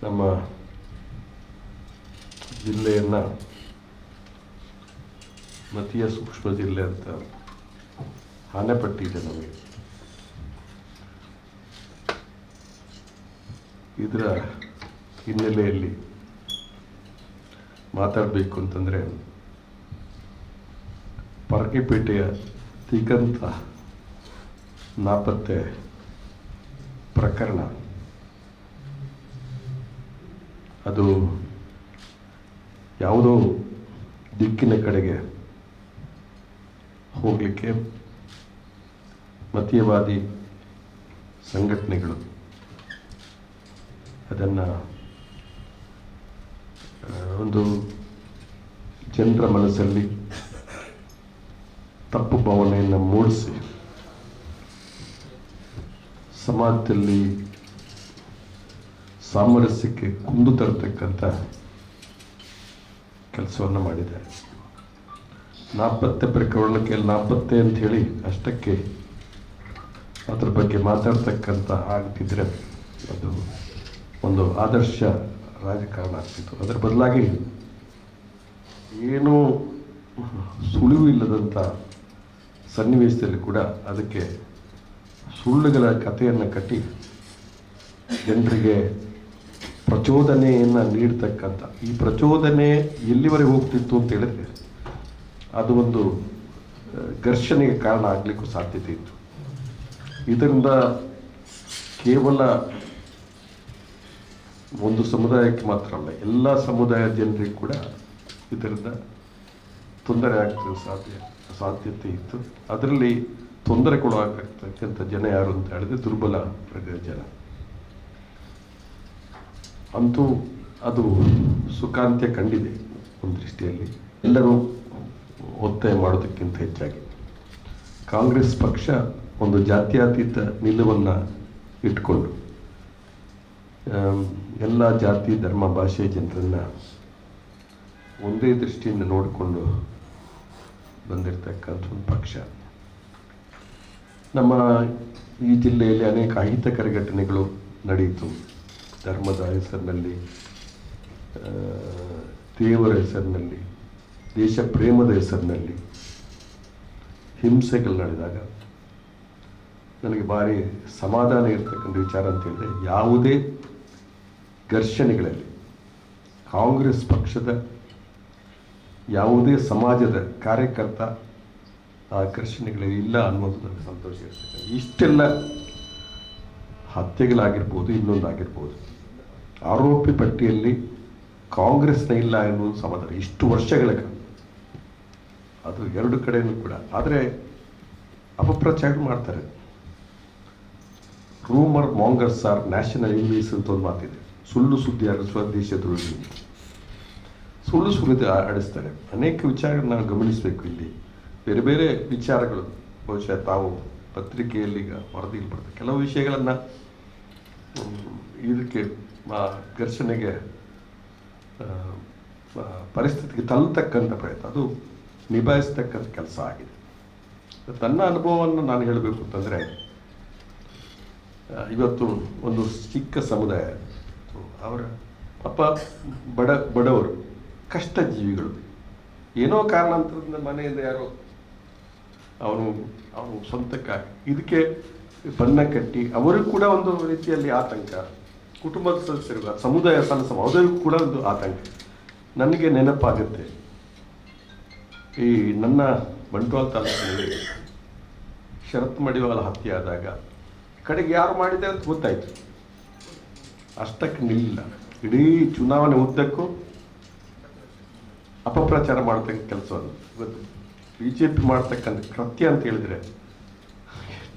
ನಮ್ಮ ಜಿಲ್ಲೆಯನ್ನು ಮತೀಯ ಸೂಕ್ಷ್ಮ ಜಿಲ್ಲೆ ಅಂತ ಆನೆಪಟ್ಟಿದೆ ನಮಗೆ. ಇದರ ಹಿನ್ನೆಲೆಯಲ್ಲಿ ಮಾತಾಡಬೇಕು ಅಂತಂದರೆ, ಪರಗಿಪೇಟೆಯ ದಿಗಂತ ನಾಪತ್ತೆ ಪ್ರಕರಣ ಅದು ಯಾವುದೋ ದಿಕ್ಕಿನ ಕಡೆಗೆ ಹೋಗಲಿಕ್ಕೆ ಮತೀಯವಾದಿ ಸಂಘಟನೆಗಳು ಅದನ್ನು ಒಂದು ಜನರ ಮನಸ್ಸಲ್ಲಿ ತಪ್ಪು ಭಾವನೆಯನ್ನು ಮೂಡಿಸಿ ಸಮಾಜದಲ್ಲಿ ಸಾಮರಸ್ಯಕ್ಕೆ ಕುಂದು ತರತಕ್ಕಂಥ ಕೆಲಸವನ್ನು ಮಾಡಿದ್ದಾರೆ. ನಾಪತ್ತೆ ಪ್ರಕರಣಕ್ಕೆ ನಾಪತ್ತೆ ಅಂತ ಹೇಳಿ ಅಷ್ಟಕ್ಕೆ ಅದ್ರ ಬಗ್ಗೆ ಮಾತಾಡ್ತಕ್ಕಂಥ ಆಗ್ತಿದ್ರೆ ಅದು ಒಂದು ಆದರ್ಶ ರಾಜಕಾರಣ ಆಗ್ತಿತ್ತು. ಅದರ ಬದಲಾಗಿ ಏನೂ ಸುಳಿವು ಇಲ್ಲದಂಥ ಸನ್ನಿವೇಶದಲ್ಲಿ ಕೂಡ ಅದಕ್ಕೆ ಸುಳ್ಳುಗಳ ಕಥೆಯನ್ನು ಕಟ್ಟಿ ಜನರಿಗೆ ಪ್ರಚೋದನೆಯನ್ನು ನೀಡ್ತಕ್ಕಂಥ, ಈ ಪ್ರಚೋದನೆ ಎಲ್ಲಿವರೆಗೆ ಹೋಗ್ತಿತ್ತು ಅಂತ ಹೇಳಿದ್ರೆ ಅದು ಒಂದು ಘರ್ಷಣೆಗೆ ಕಾರಣ ಆಗಲಿಕ್ಕೂ ಸಾಧ್ಯತೆ ಇತ್ತು. ಇದರಿಂದ ಕೇವಲ ಒಂದು ಸಮುದಾಯಕ್ಕೆ ಮಾತ್ರ ಅಲ್ಲ, ಎಲ್ಲ ಸಮುದಾಯ ಜನರಿಗೆ ಕೂಡ ಇದರಿಂದ ತೊಂದರೆ ಆಗ್ತದೆ ಸಾಧ್ಯತೆ ಇತ್ತು. ಅದರಲ್ಲಿ ತೊಂದರೆಗೊಳಗಾಗ್ತಕ್ಕಂಥ ಜನ ಯಾರು ಅಂತ ಹೇಳಿದ್ರೆ ದುರ್ಬಲ ವರ್ಗದ ಜನ. ಅಂತೂ ಅದು ಸುಖಾಂತ್ಯ ಕಂಡಿದೆ ಒಂದು ದೃಷ್ಟಿಯಲ್ಲಿ. ಎಲ್ಲರೂ ಒತ್ತಾಯ ಮಾಡೋದಕ್ಕಿಂತ ಹೆಚ್ಚಾಗಿ ಕಾಂಗ್ರೆಸ್ ಪಕ್ಷ ಒಂದು ಜಾತ್ಯತೀತ ನಿಲುವನ್ನು ಇಟ್ಕೊಂಡು ಎಲ್ಲ ಜಾತಿ ಧರ್ಮ ಭಾಷೆ ಜನರನ್ನು ಒಂದೇ ದೃಷ್ಟಿಯಿಂದ ನೋಡಿಕೊಂಡು ಬಂದಿರತಕ್ಕಂಥ ಒಂದು ಪಕ್ಷ. ನಮ್ಮ ಈ ಜಿಲ್ಲೆಯಲ್ಲಿ ಅನೇಕ ಅಹಿತಕರ ಘಟನೆಗಳು ನಡೆಯಿತು. ಧರ್ಮದ ಹೆಸರಿನಲ್ಲಿ, ದೇವರ ಹೆಸರಿನಲ್ಲಿ, ದೇಶ ಪ್ರೇಮದ ಹೆಸರಿನಲ್ಲಿ ಹಿಂಸೆಗಳು ನಡೆದಾಗ ನನಗೆ ಭಾರಿ ಸಮಾಧಾನ ಇರ್ತಕ್ಕಂಥ ವಿಚಾರ ಅಂತ ಹೇಳಿದ್ರೆ, ಯಾವುದೇ ಘರ್ಷಣೆಗಳಲ್ಲಿ ಕಾಂಗ್ರೆಸ್ ಪಕ್ಷದ ಯಾವುದೇ ಸಮಾಜದ ಕಾರ್ಯಕರ್ತ ಆ ಘರ್ಷಣೆಗಳಲ್ಲಿ ಇಲ್ಲ ಅನ್ನೋದು ನನಗೆ ಸಂತೋಷ ಇರ್ತದೆ. ಇಷ್ಟೆಲ್ಲ ಹತ್ಯೆಗಳಾಗಿರ್ಬೋದು, ಇನ್ನೊಂದಾಗಿರ್ಬೋದು, ಆರೋಪಿ ಪಟ್ಟಿಯಲ್ಲಿ ಕಾಂಗ್ರೆಸ್ನ ಇಲ್ಲ ಎನ್ನುವುದು ಸಮಾಧಾನ. ಇಷ್ಟು ವರ್ಷಗಳ ಕಾಲ ಅದು ಎರಡು ಕಡೆಯೂ ಕೂಡ. ಆದರೆ ಅಪಪ್ರಚಾರ ಮಾಡ್ತಾರೆ. Rumour mongers R national enemies ಅಂತ ಒಂದು ಮಾತಿದೆ. ಸುಳ್ಳು ಸುದ್ದಿ ಹರಡುವ ದೇಶದ್ರೋಹಿ, ಸುಳ್ಳು ಸುದ್ದಿ ಆಡಿಸ್ತಾರೆ. ಅನೇಕ ವಿಚಾರಗಳನ್ನ ನಾವು ಗಮನಿಸಬೇಕು. ಇಲ್ಲಿ ಬೇರೆ ಬೇರೆ ವಿಚಾರಗಳು ಬಹುಶಃ ತಾವು ಪತ್ರಿಕೆಯಲ್ಲಿ ಈಗ ವರದಿಯಲ್ಲಿ ಬರ್ತದೆ. ಕೆಲವು ವಿಷಯಗಳನ್ನು ಇದಕ್ಕೆ ಘರ್ಷಣೆಗೆ ಪರಿಸ್ಥಿತಿಗೆ ತಳ್ಳತಕ್ಕಂಥ ಪ್ರಯತ್ನ, ಅದು ನಿಭಾಯಿಸ್ತಕ್ಕಂಥ ಕೆಲಸ ಆಗಿದೆ. ತನ್ನ ಅನುಭವವನ್ನು ನಾನು ಹೇಳಬೇಕು ಅಂತಂದರೆ, ಇವತ್ತು ಒಂದು ಚಿಕ್ಕ ಸಮುದಾಯ, ಅವರ ಪಾಪ ಬಡವರು, ಕಷ್ಟ ಜೀವಿಗಳು, ಏನೋ ಕಾರಣಾಂತರದಿಂದ ಮನೆಯಿಂದ ಯಾರೋ ಅವನು ಸ್ವಂತಕ್ಕಾಗಿ ಇದಕ್ಕೆ ಬಣ್ಣ ಕಟ್ಟಿ ಅವರಿಗೂ ಕೂಡ ಒಂದು ರೀತಿಯಲ್ಲಿ ಆತಂಕ, ಕುಟುಂಬದ ಸದಸ್ಯರಿಗೂ ಸಮುದಾಯ ಅವರಿಗೂ ಕೂಡ ಒಂದು ಆತಂಕ. ನನಗೆ ನೆನಪಾಗುತ್ತೆ, ಈ ನನ್ನ ಬಂಟ್ವಾಳ ತಾಲೂಕಿನಲ್ಲಿ ಶರತ್ ಮಡಿವಾಳ ಹತ್ಯೆ ಆದಾಗ ಕಡೆಗೆ ಯಾರು ಮಾಡಿದೆ ಅಂತ ಗೊತ್ತಾಯಿತು. ಅಷ್ಟಕ್ಕೆ ನಿಲ್ಲಿಲ್ಲ. ಇಡೀ ಚುನಾವಣೆ ಉದ್ದಕ್ಕೂ ಅಪಪ್ರಚಾರ ಮಾಡ್ತಕ್ಕಂಥ ಕೆಲಸವನ್ನು ಇವತ್ತು BJP ಮಾಡ್ತಕ್ಕಂಥ ಕೃತ್ಯ ಅಂತ ಹೇಳಿದರೆ,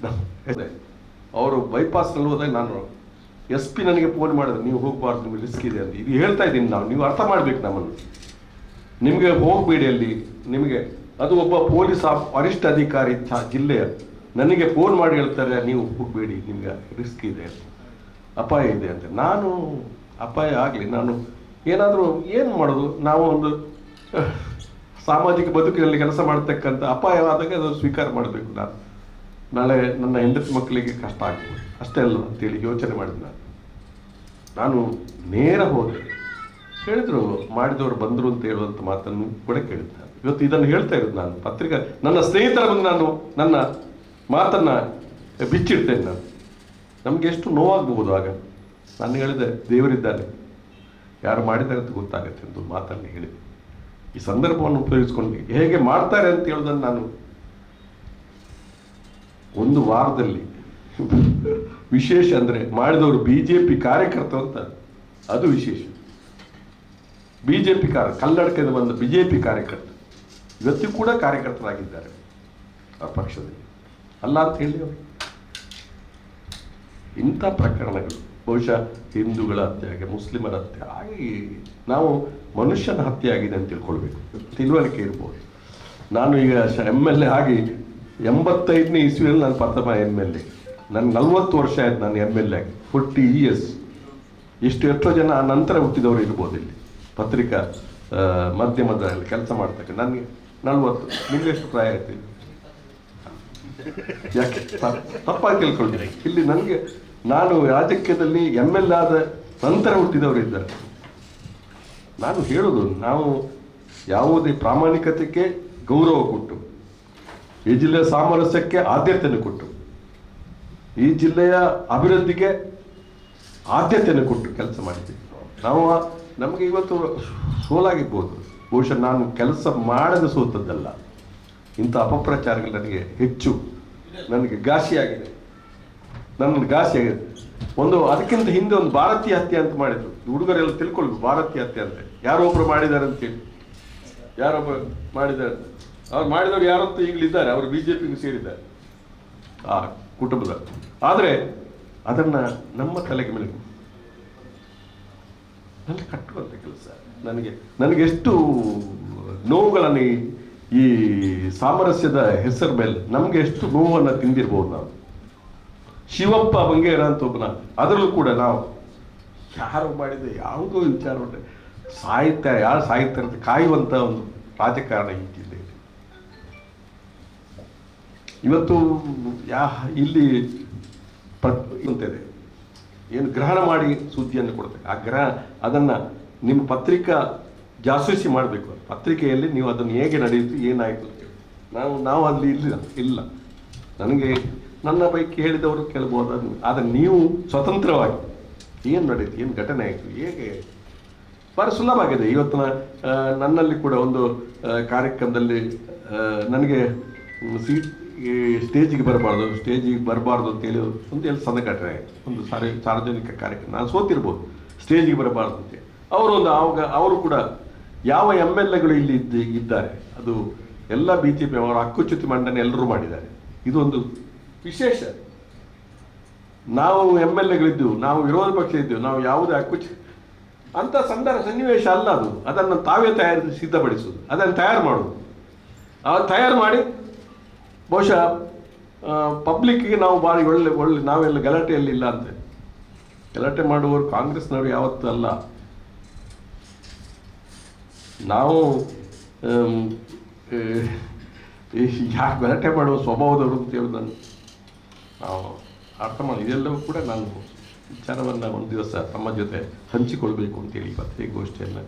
ಅವರು ಬೈಪಾಸ್ನಲ್ಲಿ ಹೋದಾಗ ನಾನು SP ನನಗೆ ಫೋನ್ ಮಾಡಿದ್ರೆ, ನೀವು ಹೋಗಬಾರ್ದು, ನಿಮಗೆ ರಿಸ್ಕ್ ಇದೆ ಅಂತ. ಇದು ಹೇಳ್ತಾ ಇದ್ದೀನಿ ನಾವು, ನೀವು ಅರ್ಥ ಮಾಡಬೇಕು ನಮ್ಮನ್ನು. ನಿಮಗೆ ಹೋಗಬೇಡಿ ಅಲ್ಲಿ, ನಿಮಗೆ ಅದು ಒಬ್ಬ ಪೊಲೀಸ್ ವರಿಷ್ಠ ಅಧಿಕಾರಿ ಜಿಲ್ಲೆಯ ನನಗೆ ಫೋನ್ ಮಾಡಿ ಹೇಳ್ತಾರೆ, ನೀವು ಹೋಗಬೇಡಿ, ನಿಮ್ಗೆ ರಿಸ್ಕ್ ಇದೆ, ಅಪಾಯ ಇದೆ ಅಂತ. ನಾನು ಅಪಾಯ ಆಗಲಿ, ನಾನು ಏನಾದರೂ ಏನು ಮಾಡೋದು, ನಾವು ಒಂದು ಸಾಮಾಜಿಕ ಬದುಕಿನಲ್ಲಿ ಕೆಲಸ ಮಾಡ್ತಕ್ಕಂಥ ಅಪಾಯವಾದಾಗ ಅದು ಸ್ವೀಕಾರ ಮಾಡಬೇಕು. ನಾನು ನಾಳೆ ನನ್ನ ಹೆಂಡತಿ ಮಕ್ಕಳಿಗೆ ಕಷ್ಟ ಆಗ್ಬೋದು, ಅಷ್ಟೇ ಅಲ್ಲ ಅಂತೇಳಿ ಯೋಚನೆ ಮಾಡಿದೆ ನಾನು. ನಾನು ನೇರ ಹೋದೆ. ಹೇಳಿದ್ರು ಮಾಡಿದವರು ಬಂದರು ಅಂತ ಹೇಳುವಂಥ ಮಾತನ್ನು ಕೂಡ ಕೇಳಿದ್ದೆ. ಇವತ್ತು ಇದನ್ನು ಹೇಳ್ತಾ ಇರೋದು ನಾನು ಪತ್ರಿಕಾ ನನ್ನ ಸ್ನೇಹಿತರ ಮುಂದೆ ನಾನು ನನ್ನ ಮಾತನ್ನು ಬಿಚ್ಚಿಡ್ತೇನೆ. ನಾನು ನಮಗೆ ಎಷ್ಟು ನೋವಾಗಬಹುದು. ಆಗ ನಾನು ಹೇಳಿದೆ, ದೇವರಿದ್ದಾರೆ, ಯಾರು ಮಾಡಿದ್ದಾರೆ ಅಂತ ಗೊತ್ತಾಗತ್ತೆ ಅಂತ ಮಾತನ್ನು ಹೇಳಿದೆ. ಈ ಸಂದರ್ಭವನ್ನು ಉಪಯೋಗಿಸ್ಕೊಂಡು ಹೇಗೆ ಮಾಡ್ತಾರೆ ಅಂತ ಹೇಳೋದನ್ನು ನಾನು ಒಂದು ವಾರದಲ್ಲಿ ವಿಶೇಷ ಅಂದರೆ ಮಾಡಿದವರು BJP ಕಾರ್ಯಕರ್ತರು ಅಂತ, ಅದು ವಿಶೇಷ. BJP ಕಲ್ಲಡಕದಿಂದ ಬಂದ BJP ಕಾರ್ಯಕರ್ತ ಇವತ್ತಿಗೂ ಕೂಡ ಕಾರ್ಯಕರ್ತರಾಗಿದ್ದಾರೆ ಆ ಪಕ್ಷದಲ್ಲಿ, ಅಲ್ಲ ಅಂತ ಹೇಳಿ ಅವರು. ಇಂಥ ಪ್ರಕರಣಗಳು ಬಹುಶಃ ಹಿಂದೂಗಳ ಹತ್ಯೆ ಆಗಿ, ಮುಸ್ಲಿಮರ ಹತ್ಯೆ ಆಗಿ, ನಾವು ಮನುಷ್ಯನ ಹತ್ಯೆ ಆಗಿದೆ ಅಂತ ತಿಳ್ಕೊಳ್ಬೇಕು, ತಿಳುವಳಿಕೆ ಇರ್ಬೋದು. ನಾನು ಈಗ MLA ಆಗಿ 85ನೇ ಇಸ್ವಿಯಲ್ಲಿ ನಾನು ಪ್ರಥಮ MLA. ನನಗೆ 40 ವರ್ಷ ಆಯ್ತು ನಾನು MLA ಆಗಿ, 40 years. ಎಷ್ಟೋ ಜನ ಆ ನಂತರ ಹುಟ್ಟಿದವರು ಇರ್ಬೋದು ಇಲ್ಲಿ ಪತ್ರಿಕಾ ಮಾಧ್ಯಮದಲ್ಲಿ ಕೆಲಸ ಮಾಡ್ತಕ್ಕ. ನನಗೆ 40. ನಿಮ್ಗೆ ಎಷ್ಟು ಪ್ರಾಯ ಆಯ್ತು? ಯಾಕೆ ತಪ್ಪಾಗಿ ತಿಳ್ಕೊಳ್ತೀನಿ. ಇಲ್ಲಿ ನನಗೆ, ನಾನು ರಾಜಕೀಯದಲ್ಲಿ MLA ಆದ ನಂತರ ಹುಟ್ಟಿದವರು ಇದ್ದಾರೆ. ನಾನು ಹೇಳೋದು, ನಾವು ಯಾವುದೇ ಪ್ರಾಮಾಣಿಕತೆಗೆ ಗೌರವ ಕೊಟ್ಟು, ಈ ಜಿಲ್ಲೆಯ ಸಾಮರಸ್ಯಕ್ಕೆ ಆದ್ಯತೆಯನ್ನು ಕೊಟ್ಟು, ಈ ಜಿಲ್ಲೆಯ ಅಭಿವೃದ್ಧಿಗೆ ಆದ್ಯತೆಯನ್ನು ಕೊಟ್ಟು ಕೆಲಸ ಮಾಡಿದ್ದೀವಿ ನಾವು. ನಮಗೆ ಇವತ್ತು ಸೋಲಾಗಿರ್ಬೋದು, ಬಹುಶಃ ನಾನು ಕೆಲಸ ಮಾಡದೆ ಸೋತದ್ದಲ್ಲ. ಇಂಥ ಅಪಪ್ರಚಾರಗಳು ನನಗೆ ಘಾಸಿಯಾಗಿದೆ, ನನ್ನನ್ನು ಘಾಸಿಯಾಗಿದೆ. ಅದಕ್ಕಿಂತ ಹಿಂದೆ ಒಂದು ಭಾರತೀಯ ಹತ್ಯೆ ಅಂತ ಮಾಡಿದ್ರು. ಹುಡುಗರೆಲ್ಲ ತಿಳ್ಕೊಳ್ಬೇಕು, ಭಾರತೀಯ ಹತ್ಯೆ ಅಂತ ಯಾರೊಬ್ಬರು ಮಾಡಿದ್ದಾರೆ ಅಂತೇಳಿ. ಯಾರೊಬ್ಬರು ಮಾಡಿದ್ದಾರೆ, ಅವ್ರು ಮಾಡಿದವರು ಯಾರಂತ ಈಗಲಿದ್ದಾರೆ, ಅವರು BJPಗೂ ಸೇರಿದ್ದಾರೆ ಆ ಕುಟುಂಬದ. ಆದರೆ ಅದನ್ನು ನಮ್ಮ ತಲೆಗೆ ಮೇಲೆ ನನಗೆ ಕಟ್ಟುವಂಥ ಕೆಲಸ. ನನಗೆ ಎಷ್ಟು ನೋವುಗಳನ್ನು ಈ ಸಾಮರಸ್ಯದ ಹೆಸರು ಮೇಲೆ ನಮಗೆ ಎಷ್ಟು ನೋವನ್ನು ತಿಂದಿರ್ಬೋದು ನಾವು. ಶಿವಪ್ಪ ಬಂಗೇರ ಅಂತ ಒಬ್ಬನ, ಅದರಲ್ಲೂ ಕೂಡ ನಾವು ಯಾರು ಮಾಡಿದೆ ಯಾವುದೋ ವಿಚಾರ ಉಂಟೆ, ಯಾರು ಸಾಹಿತ್ಯ ಅಂತ ಕಾಯುವಂಥ ಒಂದು ರಾಜಕಾರಣ ಈ ಜಿಲ್ಲೆಯಲ್ಲಿ. ಇವತ್ತು ಇಲ್ಲಿ ಅಂತಿದೆ, ಏನು ಗ್ರಹಣ ಮಾಡಿ ಸುದ್ದಿಯನ್ನು ಕೊಡ್ಬೇಕು. ಅದನ್ನು ನಿಮ್ಮ ಪತ್ರಿಕಾ ಜಾಸೂಸಿ ಮಾಡಬೇಕು. ಪತ್ರಿಕೆಯಲ್ಲಿ ನೀವು ಅದನ್ನು ಹೇಗೆ ನಡೆಯಿತು, ಏನಾಯಿತು ಅಂತೇಳಿ ನಾವು ಅಲ್ಲಿ ಇಲ್ಲ. ನನಗೆ ನನ್ನ ಪೈಕಿ ಹೇಳಿದವರು ಕೇಳ್ಬೋದು, ಆದರೆ ನೀವು ಸ್ವತಂತ್ರವಾಗಿ ಏನು ನಡೆಯಿತು, ಏನು ಘಟನೆ ಆಯಿತು, ಹೇಗೆ ಭಾಳ ಸುಲಭ ಆಗಿದೆ. ಇವತ್ತಿನ ನನ್ನಲ್ಲಿ ಕೂಡ ಒಂದು ಕಾರ್ಯಕ್ರಮದಲ್ಲಿ ನನಗೆ ಸ್ಟೇಜಿಗೆ ಬರಬಾರ್ದು ಅಂತೇಳಿ ಒಂದು ಸಂಘಟನೆ ಆಯಿತು. ಒಂದು ಸಾರ್ವಜನಿಕ ಕಾರ್ಯಕ್ರಮ, ನಾನು ಸೋತಿರ್ಬೋದು, ಸ್ಟೇಜಿಗೆ ಬರಬಾರ್ದು ಅಂತೇಳಿ ಅವರು ಕೂಡ ಯಾವ MLAಗಳು ಇಲ್ಲಿ ಇದ್ದಾರೆ, ಅದು ಎಲ್ಲ BJP ಅವರ ಹಕ್ಕುಚ್ಯುತಿ ಮಂಡನೆ ಎಲ್ಲರೂ ಮಾಡಿದ್ದಾರೆ. ಇದೊಂದು ವಿಶೇಷ. ನಾವು MLAಗಳಿದ್ದೆವು, ನಾವು ವಿರೋಧ ಪಕ್ಷ ಇದ್ದೆವು, ನಾವು ಯಾವುದೇ ಅಂತ ಸನ್ನಿವೇಶ ಅಲ್ಲ ಅದು. ಅದನ್ನು ತಾವೇ ಸಿದ್ಧಪಡಿಸೋದು, ಅದನ್ನು ತಯಾರು ಮಾಡಿ ಬಹುಶಃ ಪಬ್ಲಿಕ್ಕಿಗೆ ನಾವು ಭಾರಿ ಒಳ್ಳೆ ನಾವೆಲ್ಲ ಗಲಾಟೆಯಲ್ಲಿ ಇಲ್ಲ ಅಂತೆ. ಗಲಾಟೆ ಮಾಡುವವರು ಕಾಂಗ್ರೆಸ್ನವರು ಯಾವತ್ತೂ ಅಲ್ಲ. ನಾವು ಯಾಕೆ ಗಲಾಟೆ ಮಾಡುವ ಸ್ವಭಾವದವರು ಅಂತ ಹೇಳೋದನ್ನು ನಾವು ಅರ್ಥ ಮಾಡಿ, ಇದೆಲ್ಲವೂ ಕೂಡ ನಾನು ವಿಚಾರವನ್ನು ಒಂದು ದಿವಸ ತಮ್ಮ ಜೊತೆ ಹಂಚಿಕೊಳ್ಬೇಕು ಅಂತೇಳಿ ಪತ್ರಿಕಾಗೋಷ್ಠಿಯನ್ನು